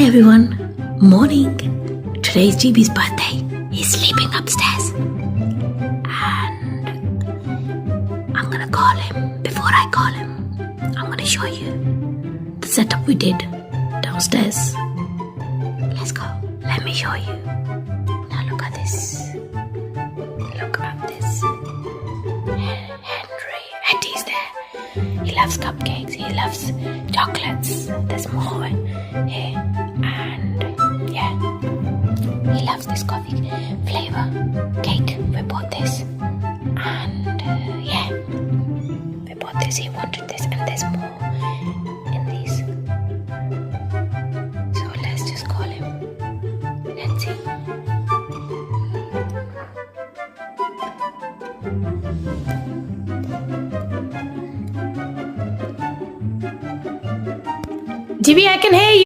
everyone. Morning. Today is GB's birthday. He's sleeping upstairs. And I'm gonna call him. Before I call him, I'm gonna show you the setup we did downstairs. Let's go. Let me show you. Now look at this. Look at this. Eddie's there. He loves cupcakes. He loves chocolates. There's more here. And yeah, he loves this coffee flavor cake. We bought this. And yeah, we bought this. He wanted this. And there's more in these. So let's just call him. Let's see. GB, I can hear you.